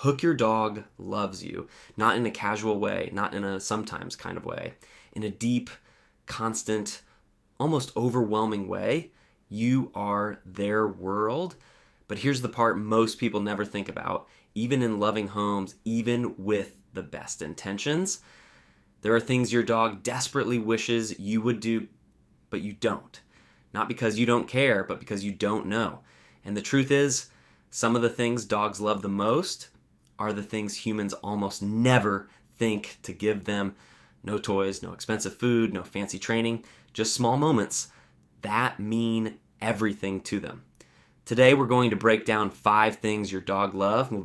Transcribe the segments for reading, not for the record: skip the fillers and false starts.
Hook Your Dog loves you, not in a casual way, not in a sometimes kind of way, in a deep, constant, almost overwhelming way. You are their world. But here's the part most people never think about. Even in loving homes, even with the best intentions, there are things your dog desperately wishes you would do, but you don't. Not because you don't care, but because you don't know. And the truth is, some of the things dogs love the most are the things humans almost never think to give them. No toys, no expensive food, no fancy training, just small moments that mean everything to them. Today we're going to break down 5 things your dog loves,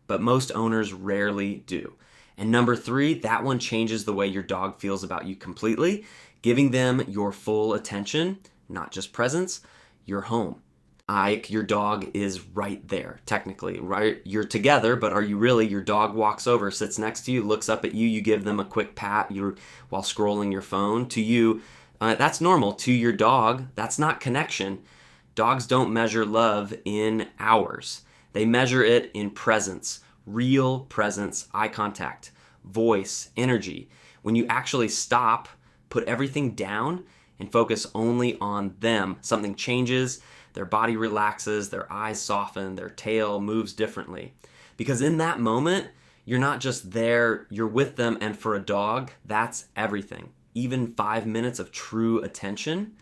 but most owners rarely do. And number 3, that one changes the way your dog feels about you completely, giving them your full attention, not just presence, your home. Your dog is right there, technically, right? You're together, but are you really? Your dog walks over, sits next to you, looks up at you, you give them a quick pat while scrolling your phone. To you, that's normal. To your dog, that's not connection. Dogs don't measure love in hours. They measure it in presence, real presence, eye contact, voice, energy. When you actually stop, put everything down, and focus only on them, something changes. Their body relaxes, their eyes soften, their tail moves differently. Because in that moment, you're not just there, you're with them, and for a dog, that's everything. Even 5 minutes of true attention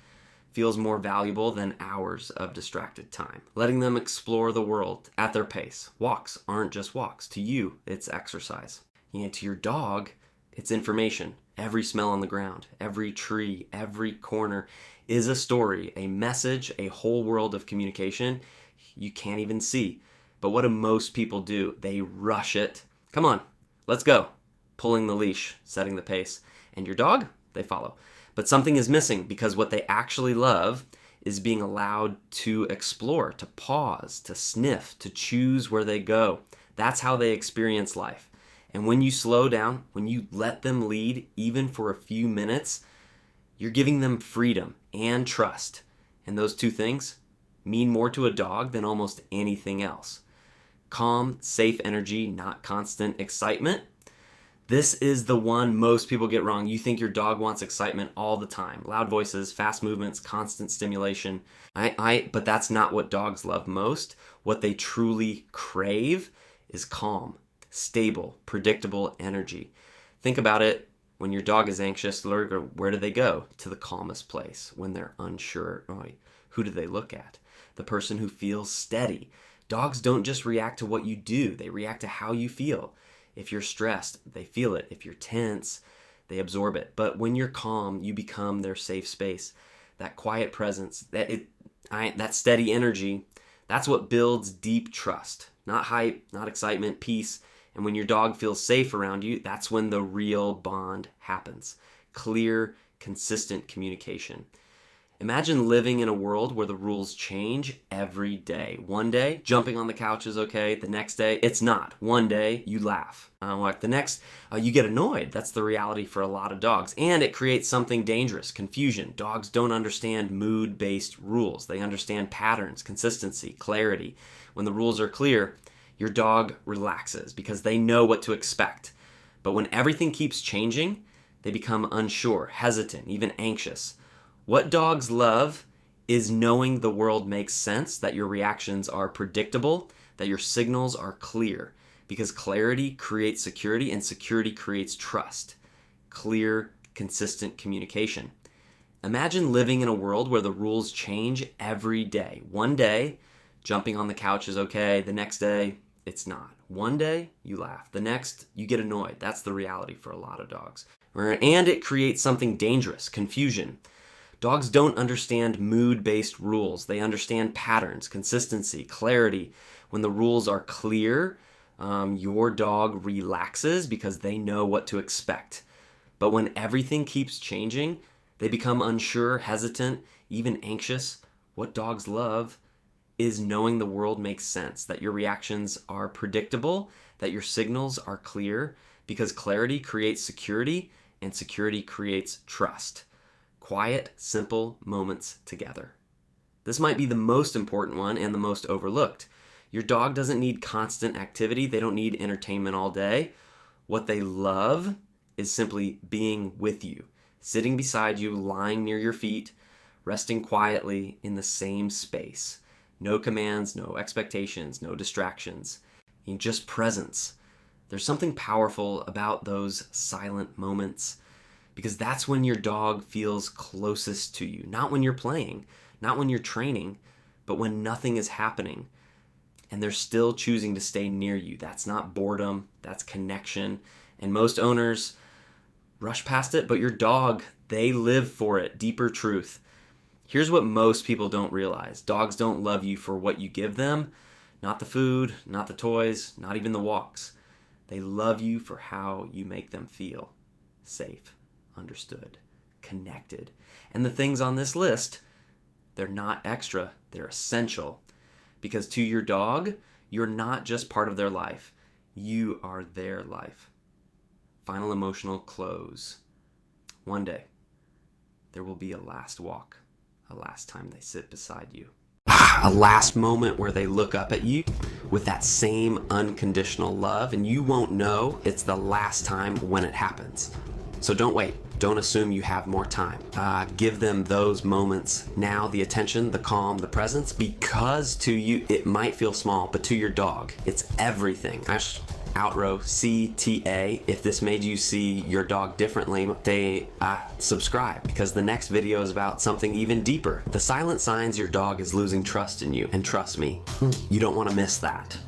feels more valuable than hours of distracted time. Letting them explore the world at their pace. Walks aren't just walks. To you, it's exercise. And to your dog, it's information. Every smell on the ground, every tree, every corner is a story, a message, a whole world of communication you can't even see. But what do most people do? They rush it. Come on, let's go. Pulling the leash, setting the pace. And your dog, they follow. But something is missing because what they actually love is being allowed to explore, to pause, to sniff, to choose where they go. That's how they experience life. And when you slow down, when you let them lead, even for a few minutes, you're giving them freedom and trust. And those 2 things mean more to a dog than almost anything else. Calm, safe energy, not constant excitement. This is the one most people get wrong. You think your dog wants excitement all the time. Loud voices, fast movements, constant stimulation. But that's not what dogs love most. What they truly crave is calm, stable, predictable energy. Think about it. When your dog is anxious, where do they go? To the calmest place. When they're unsure, who do they look at? The person who feels steady. Dogs don't just react to what you do. They react to how you feel. If you're stressed, they feel it. If you're tense, they absorb it. But when you're calm, you become their safe space. That quiet presence, that steady energy, that's what builds deep trust. Not hype, not excitement, peace. And when your dog feels safe around you, that's when the real bond happens. Clear, consistent communication. Imagine living in a world where the rules change every day. One day, jumping on the couch is okay. The next day, it's not. One day, you laugh. The next, you get annoyed. That's the reality for a lot of dogs. And it creates something dangerous, confusion. Dogs don't understand mood-based rules. They understand patterns, consistency, clarity. When the rules are clear, your dog relaxes because they know what to expect. But when everything keeps changing, they become unsure, hesitant, even anxious. What dogs love is knowing the world makes sense, that your reactions are predictable, that your signals are clear, because clarity creates security and security creates trust. Clear, consistent communication. Imagine living in a world where the rules change every day. One day, jumping on the couch is okay. The next day, it's not. One day, you laugh. The next, you get annoyed. That's the reality for a lot of dogs. And it creates something dangerous, confusion. Dogs don't understand mood-based rules. They understand patterns, consistency, clarity. When the rules are clear, your dog relaxes because they know what to expect. But when everything keeps changing, they become unsure, hesitant, even anxious. What dogs love is knowing the world makes sense, that your reactions are predictable, that your signals are clear, because clarity creates security and security creates trust. Quiet, simple moments together. This might be the most important one and the most overlooked. Your dog doesn't need constant activity. They don't need entertainment all day. What they love is simply being with you, sitting beside you, lying near your feet, resting quietly in the same space. No commands, no expectations, no distractions. Just presence. There's something powerful about those silent moments because that's when your dog feels closest to you. Not when you're playing, not when you're training, but when nothing is happening and they're still choosing to stay near you. That's not boredom, that's connection. And most owners rush past it, but your dog, they live for it. Deeper truth. Here's what most people don't realize. Dogs don't love you for what you give them, not the food, not the toys, not even the walks. They love you for how you make them feel safe, understood, connected. And the things on this list, they're not extra, they're essential. Because to your dog, you're not just part of their life, you are their life. Final emotional close. One day, there will be a last walk, a last time they sit beside you. A last moment where they look up at you with that same unconditional love, and you won't know it's the last time when it happens. So don't wait. Don't assume you have more time. Give them those moments now, the attention, the calm, the presence, because to you, it might feel small, but to your dog, it's everything. Outrow CTA. If this made you see your dog differently, they subscribe, because the next video is about something even deeper. The silent signs your dog is losing trust in you. And trust me, you don't want to miss that.